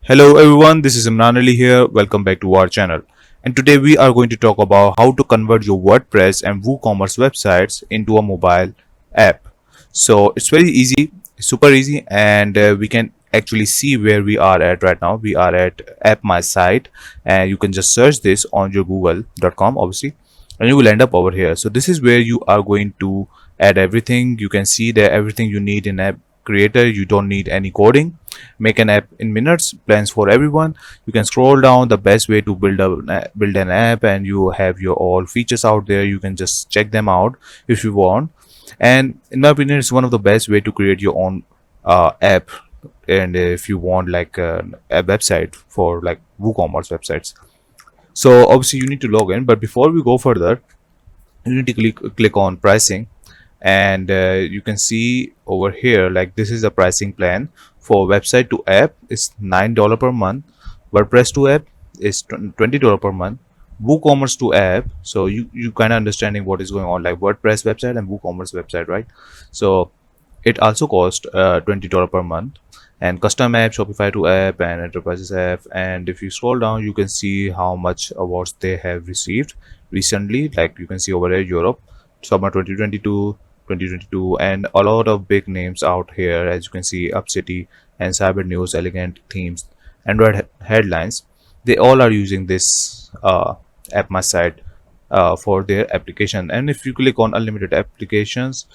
Hello everyone, this is Imran Ali here. Welcome back to our channel. And today we are going to talk about how to convert your WordPress and WooCommerce websites into a mobile app. So it's very easy, super easy, and we can actually see where we are at right now. We are at App My Site, and you can just search this on your google.com obviously, and you will end up over here. So this is where you are going to add everything. You can see there everything you need in app creator. You don't need any coding. Make an app in minutes, plans for everyone. You can scroll down the best way to build an app, and you have your all features out there. You can just check them out if you want. And in my opinion, it's one of the best way to create your own app. And if you want like a website for like WooCommerce websites, so obviously you need to log in. But before we go further, you need to click on pricing, and you can see over here like this is a pricing plan for website to app is $9 per month, WordPress to app is $20 per month, WooCommerce to app. So you kind of understanding what is going on, like WordPress website and WooCommerce website, right? So it also costs $20 per month, and custom app, Shopify to app, and enterprises app. And if you scroll down, you can see how much awards they have received recently. Like you can see over here, Europe, summer 2022, 2022, and a lot of big names out here. As you can see, Upcity and Cyber News, Elegant Themes, Android Headlines. They all are using this app my site for their application. And if you click on unlimited applications,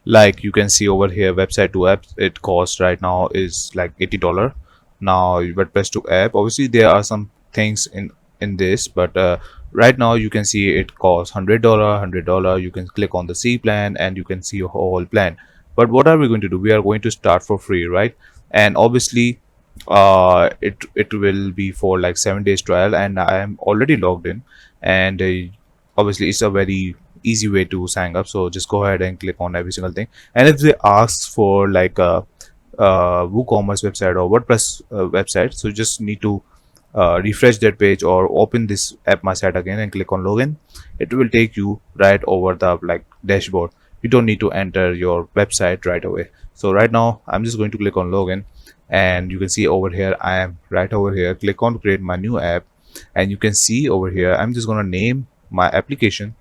like you can see over here, website to app, it costs right now is like $80. Now WordPress to app, obviously there are some things in this, but right now you can see it costs $100. You can click on the C plan and you can see your whole plan. But what are we going to do? We are going to start for free, right? And obviously it will be for like 7 days trial, and I am already logged in. And obviously it's a very easy way to sign up. So just go ahead and click on every single thing. And if they ask for like a WooCommerce website or WordPress website, so you just need to refresh that page or open this app my site again and click on login. It will take you right over the like dashboard. You don't need to enter your website right away. So right now I'm just going to click on login, and you can see over here I am right over here. Click on create my new app, and you can see over here I'm just going to name my application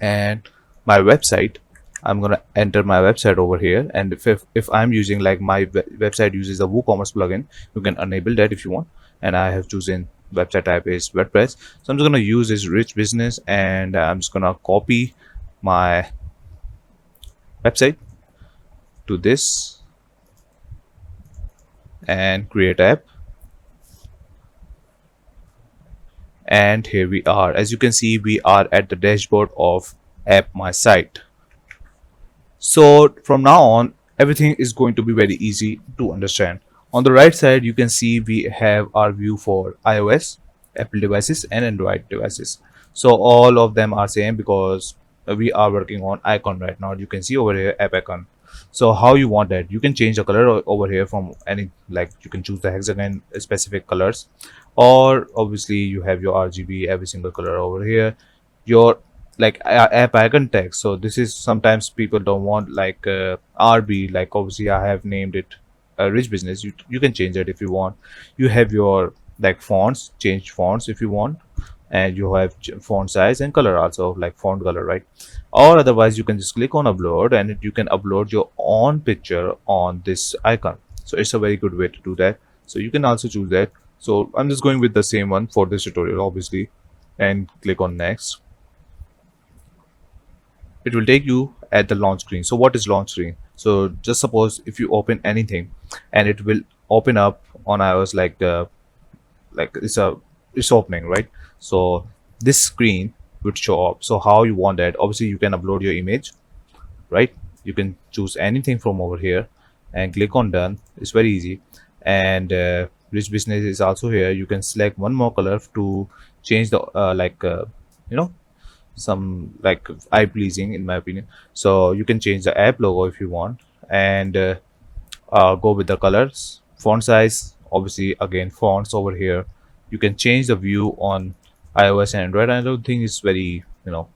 and my website. I'm gonna enter my website over here, and if I'm using like my website uses a WooCommerce plugin, you can enable that if you want. And I have chosen website type is WordPress, so I'm just gonna use this rich business, and I'm just gonna copy my website to this and create app. And here we are. As you can see, we are at the dashboard of app my site. So from now on, everything is going to be very easy to understand. On the right side, you can see we have our view for iOS, Apple devices, and Android devices. So all of them are same because we are working on icon right now. You can see over here app icon. So how you want that, you can change the color over here from any, like you can choose the hexagon specific colors, or obviously you have your RGB every single color over here. Your like app icon text, so this is sometimes people don't want like RB, like obviously I have named it rich business. You can change it if you want. You have your like fonts, change fonts if you want, and you have font size and color also, like font color, right? Or otherwise you can just click on upload, and you can upload your own picture on this icon. So it's a very good way to do that. So you can also choose that. So I'm just going with the same one for this tutorial obviously, and click on next. It will take you at the launch screen. So what is launch screen? So just suppose if you open anything, and it will open up on iOS like it's opening, right? So this screen would show up. So how you want that? Obviously you can upload your image, right? You can choose anything from over here and click on done. It's very easy. And rich business is also here. You can select one more color to change the you know, some like eye pleasing in my opinion. So you can change the app logo if you want, and go with the colors, font size, obviously again fonts over here. You can change the view on iOS and Android. I don't think it's very, you know,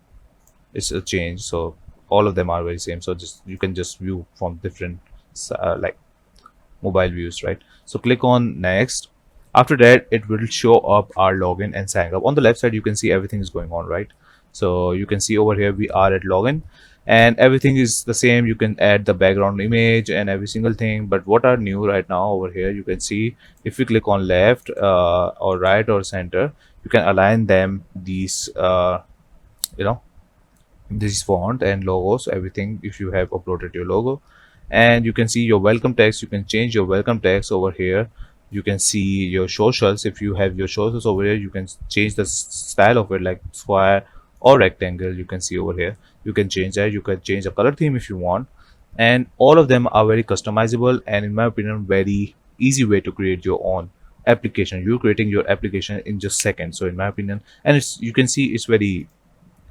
it's a change. So all of them are very same. So just you can just view from different like mobile views, right? So click on next, After that, it will show up our login and sign up. On the left side, you can see everything is going on, right? So you can see over here we are at login, and everything is the same. You can add the background image and every single thing. But what are new right now over here, you can see if you click on left or right or center, you can align them, these you know this font and logos, everything, if you have uploaded your logo. And you can see your welcome text. You can change your welcome text over here. You can see your socials. If you have your socials over here, you can change the style of it, like square or rectangle. You can see over here, you can change that. You can change the color theme if you want, and all of them are very customizable, and in my opinion, very easy way to create your own application. You're creating your application in just seconds. So in my opinion, and it's, you can see it's very,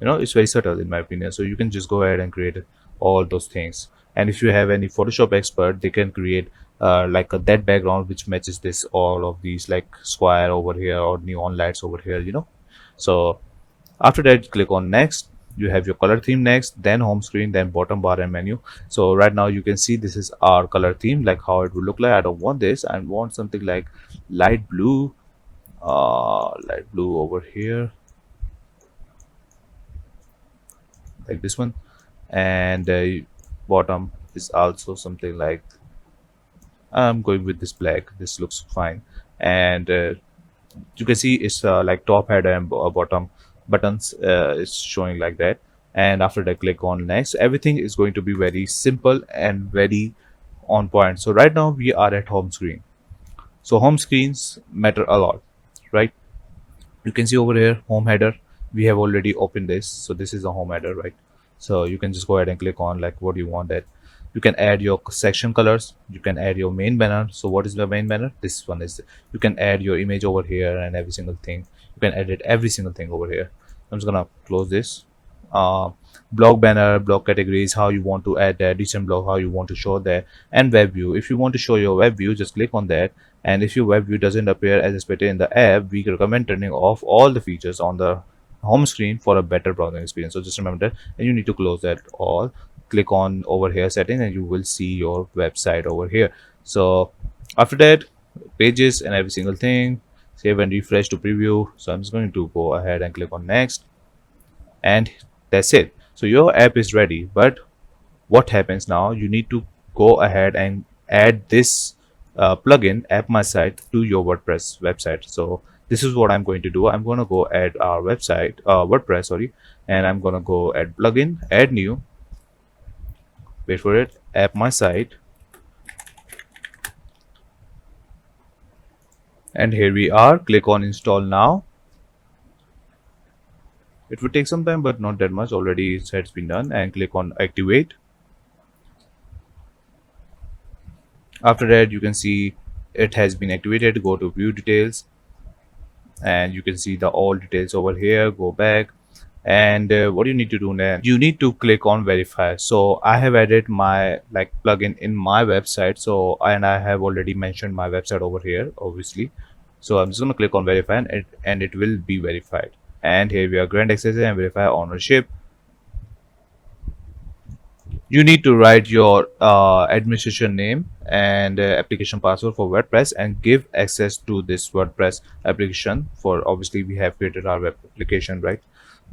it's very subtle in my opinion. So you can just go ahead and create all those things. And if you have any Photoshop expert, they can create like a that background which matches this, all of these, like square over here or neon lights over here, so after that, click on next. You have your color theme next, then home screen, then bottom bar and menu. So right now you can see this is our color theme, like how it would look like. I don't want this, I want something like light blue, over here, like this one. And bottom is also something like, I'm going with this black. This looks fine. And you can see it's like top header and bottom buttons is showing like that. And after that, click on next. Everything is going to be very simple and very on point. So right now we are at home screen. So home screens matter a lot, right? You can see over here home header, we have already opened this. So this is the home header, right? So you can just go ahead and click on like what you want. That you can add your section colors, you can add your main banner. So what is the main banner? This one is, you can add your image over here and every single thing. You can edit every single thing over here. I'm just gonna close this. Blog banner, blog categories, how you want to add that, recent blog, how you want to show that, and web view. If you want to show your web view, just click on that. And if your web view doesn't appear as expected in the app, we recommend turning off all the features on the home screen for a better browsing experience. So just remember that, and you need to close that all. Click on over here settings, and you will see your website over here. So after that, pages and every single thing, save and refresh to preview. So I'm just going to go ahead and click on next, and that's it. So your app is ready. But what happens now, you need to go ahead and add this plugin app my site to your WordPress website. So this is what I'm going to do. I'm going to go add our website, WordPress, sorry, and I'm going to go add plugin, add new, wait for it, app my site, and here we are. Click on install now. It will take some time, but not that much. Already it has been done. And click on activate. After that, you can see it has been activated. Go to view details, and you can see the all details over here. Go back, and what you need to do now, you need to click on verify. So I have added my like plugin in my website. So and I have already mentioned my website over here, obviously. So I'm just going to click on verify, and it will be verified. And here we are, grant access and verify ownership. You need to write your administration name and application password for WordPress, and give access to this WordPress application. For obviously we have created our web application, right?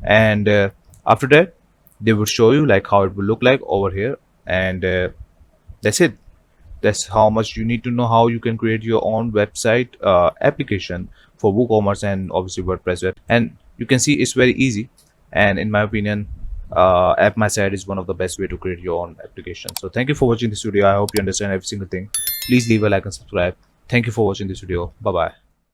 And after that, they will show you like how it will look like over here. And that's it. That's how much you need to know how you can create your own website application for WooCommerce and obviously WordPress web. And you can see it's very easy. And in my opinion, app my site is one of the best way to create your own application. So thank you for watching this video. I hope you understand every single thing. Please leave a like and subscribe. Thank you for watching this video. Bye bye.